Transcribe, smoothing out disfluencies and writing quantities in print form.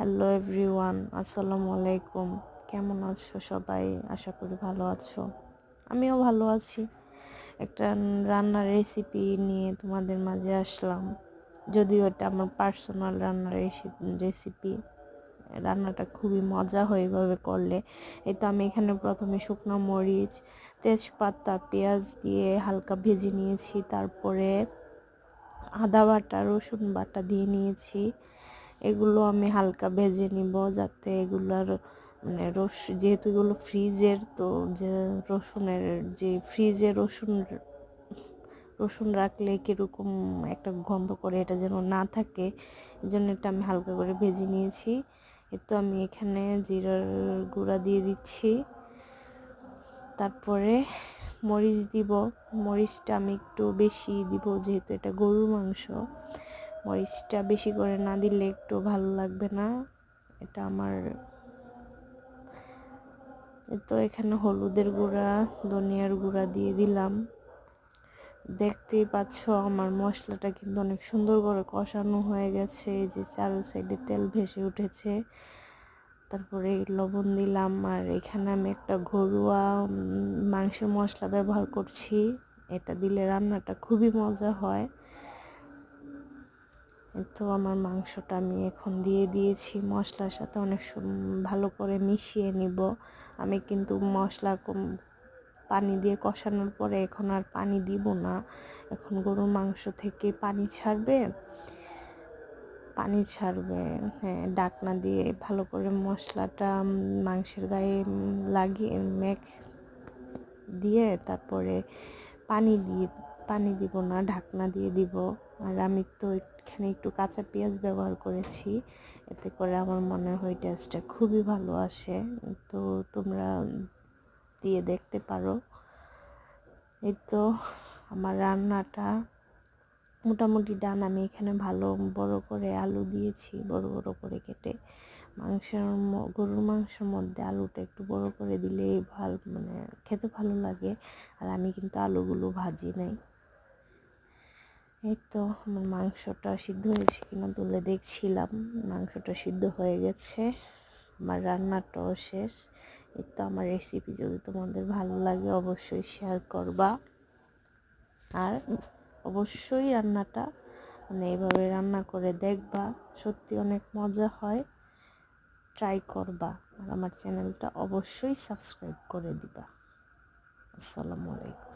Hello everyone, আসসালামু আলাইকুম। কেমন আছো সবাই? আশা করি ভালো আছো। আমিও ভালো আছি। একটা রান্নার রেসিপি নিয়ে তোমাদের মাঝে আসলাম। যদিও এটা আমার পার্সোনাল রান্নার রেসিপি। রান্নাটা খুবই মজা হয় এভাবে করলে। এই তো আমি এখানে প্রথমে শুকনো মরিচ, তেজপাতা, পেঁয়াজ দিয়ে হালকা ভেজে নিয়েছি। তারপরে আদা বাটা, রসুন বাটা দিয়ে নিয়েছি। এগুলো আমি হালকা ভেজে নিব যাতে এগুলার যেহেতু এগুলো ফ্রিজের, তো যে রসুনের যে ফ্রিজে রসুন রসুন রাখলে কিরকম একটা গন্ধ করে, এটা যেন না থাকে, এই জন্য এটা আমি হালকা করে ভেজে নিয়েছি। তো আমি এখানে জিরার গুঁড়া দিয়ে দিচ্ছি। তারপরে মরিচ দিব। মরিচটা আমি একটু বেশি দিব যেহেতু এটা গরুর মাংস। মরিচটা বেশি করে না দিলে একটু ভালো লাগবে না। এটা আমার তো এখানে হলুদের গুঁড়া, ধনিয়ার গুঁড়া দিয়ে দিলাম। দেখতেই পাচ্ছ আমার মশলাটা কিন্তু অনেক সুন্দর করে কষানো হয়ে গেছে। এই যে চারো সাইডে তেল ভেসে উঠেছে। তারপরে লবণ দিলাম। আর এখানে আমি একটা ঘরোয়া মাংসের মশলা ব্যবহার করছি। এটা দিলে রান্নাটা খুবই মজা হয়। তো আমার মাংসটা আমি এখন দিয়ে দিয়েছি মশলার সাথে, অনেক ভালো করে মিশিয়ে নিব। আমি কিন্তু মশলা পানি দিয়ে কষানোর পরে এখন আর পানি দিব না। এখন গরুর মাংস থেকে পানি ছাড়বে। হ্যাঁ, ঢাকনা দিয়ে ভালো করে মশলাটা মাংসের গায়ে লাগিয়ে দিয়ে তারপরে পানি দিব না, ঢাকনা দিয়ে দিব। আর আমি তো এখানে একটু কাঁচা পেঁয়াজ ব্যবহার করেছি, এতে করে আমার মনে হয় টেস্টটা খুবই ভালো আসে। তো তোমরা দিয়ে দেখতে পারো। এই তো আমার রান্নাটা মোটামুটি ডান। আমি এখানে ভালো বড় করে আলু দিয়েছি, বড় বড় করে কেটে। গরুর মাংসের মধ্যে আলুটা একটু বড় করে দিলে ভালো, খেতে ভালো লাগে। আর আমি কিন্তু আলুগুলো ভাজি নাই। এই তো আমার মাংসটা সিদ্ধ হয়েছে কিনা তুলে দেখছিলাম। মাংসটা সিদ্ধ হয়ে গেছে। আমার রান্নাটাও শেষ। এই তো আমার রেসিপি যদি তোমাদের ভালো লাগে অবশ্যই শেয়ার করবা। আর অবশ্যই রান্নাটা এইভাবে রান্না করে দেখবা, সত্যি অনেক মজা হয়। ট্রাই করবা। আর আমার চ্যানেলটা অবশ্যই সাবস্ক্রাইব করে দিবা। আসসালামু আলাইকুম।